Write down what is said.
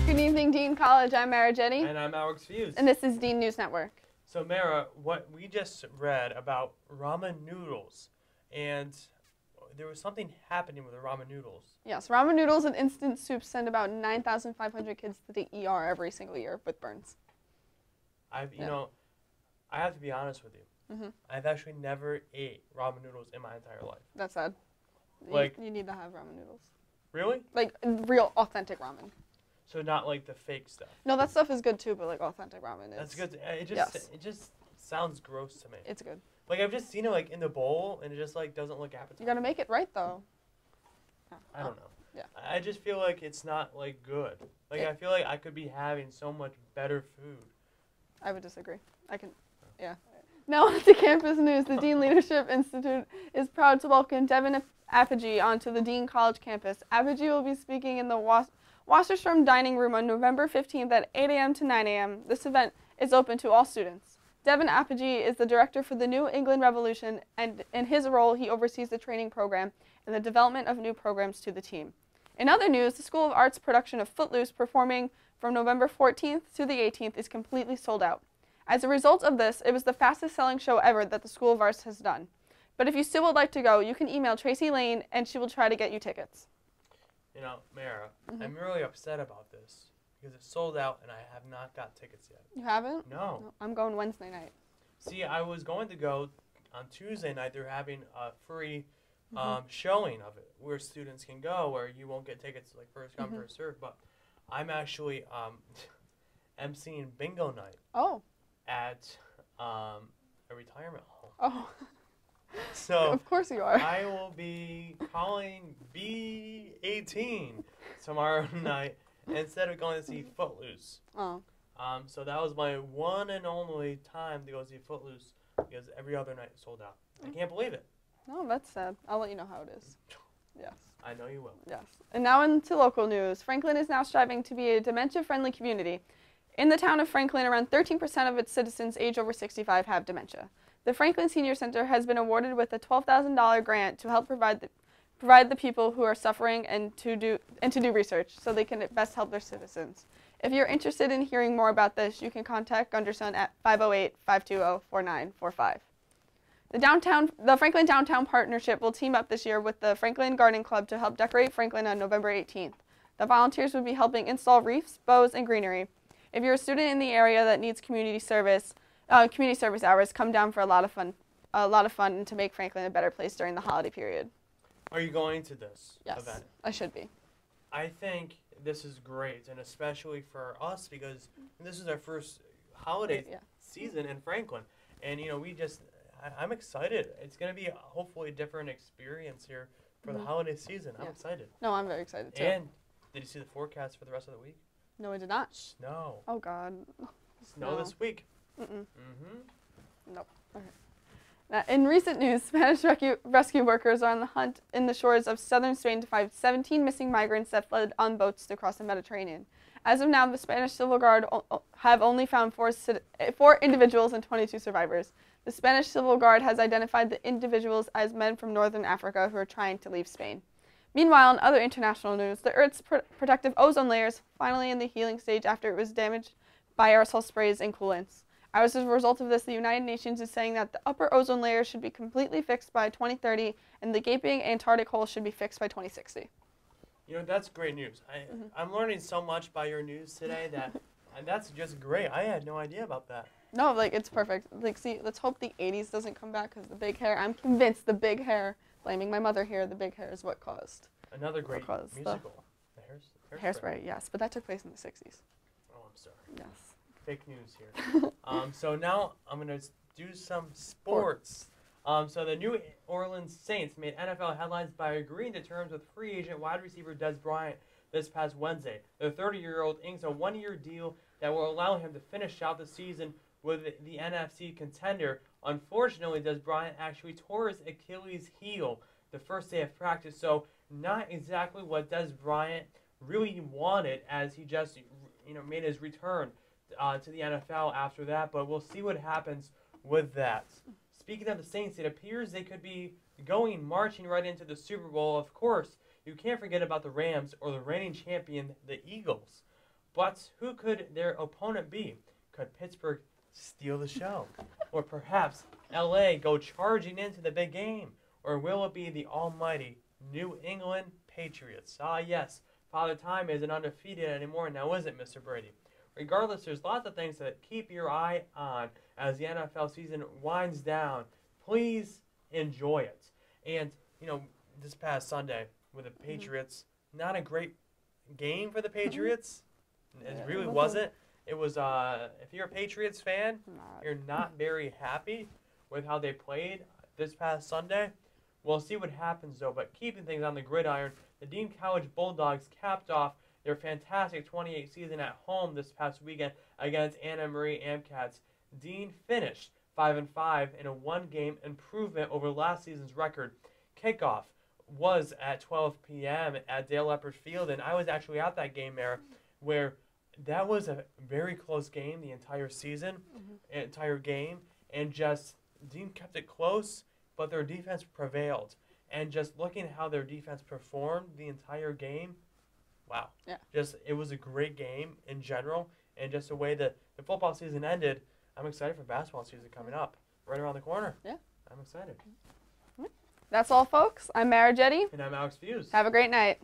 Good evening, Dean College. I'm Mara Jetty. And I'm Alex Fuse. And this is Dean News Network. So, Mara, what we just read about ramen noodles, and there was something happening with the ramen noodles. Yes, ramen noodles and instant soups send about 9,500 kids to the ER every single year with burns. You know, I have to be honest with you. Mm-hmm. I've actually never ate ramen noodles in my entire life. That's sad. Like, you need to have ramen noodles. Really? Like real, authentic ramen. So not like the fake stuff. No, that stuff is good too, but like authentic ramen is. That's good. It just sounds gross to me. It's good. Like I've just seen it like in the bowl, and it just like doesn't look appetizing. You gotta make it right though. I don't know. Yeah. I just feel like it's not like good. Like I feel like I could be having so much better food. I would disagree. Yeah. Now on to campus news. The Dean Leadership Institute is proud to welcome Devin Apogee onto the Dean College campus. Apogee will be speaking in the Wasserstrom Dining Room on November 15th at 8 a.m. to 9 a.m. This event is open to all students. Devin Apogee is the director for the New England Revolution, and in his role, he oversees the training program and the development of new programs to the team. In other news, the School of Arts production of Footloose, performing from November 14th to the 18th, is completely sold out. As a result of this, it was the fastest-selling show ever that the School of Arts has done. But if you still would like to go, you can email Tracy Lane, and she will try to get you tickets. You know, Mara, I'm really upset about this because it's sold out and I have not got tickets yet. You haven't? No. I'm going Wednesday night. See, I was going to go on Tuesday night. They're having a free showing of it where students can go, where you won't get tickets like first come, first serve. But I'm actually emceeing bingo night. Oh. At a retirement home. Oh. So of course you are. I will be calling B18 tomorrow night instead of going to see Footloose. Oh. So that was my one and only time to go see Footloose because every other night sold out. I can't believe it. No, that's sad. I'll let you know how it is. Yes. I know you will. Yes. And now into local news. Franklin is now striving to be a dementia-friendly community. In the town of Franklin, around 13% of its citizens age over 65 have dementia. The Franklin Senior Center has been awarded with a $12,000 grant to help provide the people who are suffering and to do research so they can best help their citizens. If you're interested in hearing more about this, you can contact Gunderson at 508-520-4945. The Franklin Downtown Partnership will team up this year with the Franklin Garden Club to help decorate Franklin on November 18th. The volunteers will be helping install wreaths, bows, and greenery. If you're a student in the area that needs community service hours, come down for a lot of fun and to make Franklin a better place during the holiday period. Are you going to this event? Yes, I should be. I think this is great, and especially for us because this is our first holiday season in Franklin, and you know I'm excited. It's going to be hopefully a different experience here for the holiday season. I'm excited. No, I'm very excited too. And did you see the forecast for the rest of the week? No, I did not. Snow. Oh God. Snow this week. Nope. Okay. Now, in recent news, Spanish rescue workers are on the hunt in the shores of southern Spain to find 17 missing migrants that fled on boats to cross the Mediterranean. As of now, the Spanish Civil Guard have only found four individuals and 22 survivors. The Spanish Civil Guard has identified the individuals as men from northern Africa who are trying to leave Spain. Meanwhile, in other international news, the Earth's protective ozone layer is finally in the healing stage after it was damaged by aerosol sprays and coolants. As a result of this, the United Nations is saying that the upper ozone layer should be completely fixed by 2030 and the gaping Antarctic hole should be fixed by 2060. You know, that's great news. I'm learning so much by your news today and that's just great. I had no idea about that. No, like, it's perfect. Like, see, let's hope the 80s doesn't come back because the big hair, I'm convinced the big hair, blaming my mother here, the big hair is what caused. Another great musical. The Hairspray, yes, but that took place in the 60s. Oh, I'm sorry. Yes. Fake news here. So now I'm going to do some sports. So the New Orleans Saints made NFL headlines by agreeing to terms with free agent wide receiver Des Bryant this past Wednesday. The 30-year-old inks a one-year deal that will allow him to finish out the season with the NFC contender. Unfortunately, Des Bryant actually tore his Achilles heel the first day of practice, so not exactly what Des Bryant really wanted as he just made his return to the NFL after that, but we'll see what happens with that. Speaking of the Saints, it appears they could be marching right into the Super Bowl. Of course, you can't forget about the Rams or the reigning champion, the Eagles. But who could their opponent be? Could Pittsburgh steal the show? Or perhaps LA go charging into the big game? Or will it be the almighty New England Patriots? Ah, yes, Father Time isn't undefeated anymore now, is it, Mr. Brady? Regardless, there's lots of things to keep your eye on as the NFL season winds down. Please enjoy it. And, this past Sunday with the Patriots, not a great game for the Patriots. It really wasn't. It was, if you're a Patriots fan, you're not very happy with how they played this past Sunday. We'll see what happens, though. But keeping things on the gridiron, the Dean College Bulldogs capped off their fantastic 28 season at home this past weekend against Anna Marie Amcats. Dean finished 5-5 in a one-game improvement over last season's record. Kickoff was at 12 p.m. at Dale Leppard Field, and I was actually at that game there, where that was a very close game the entire season, entire game, and just Dean kept it close, but their defense prevailed. And just looking at how their defense performed the entire game, wow. Yeah. It was a great game in general, and just the way that the football season ended, I'm excited for basketball season coming up, right around the corner. Yeah. I'm excited. That's all, folks. I'm Mara Jetty. And I'm Alex Fuse. Have a great night.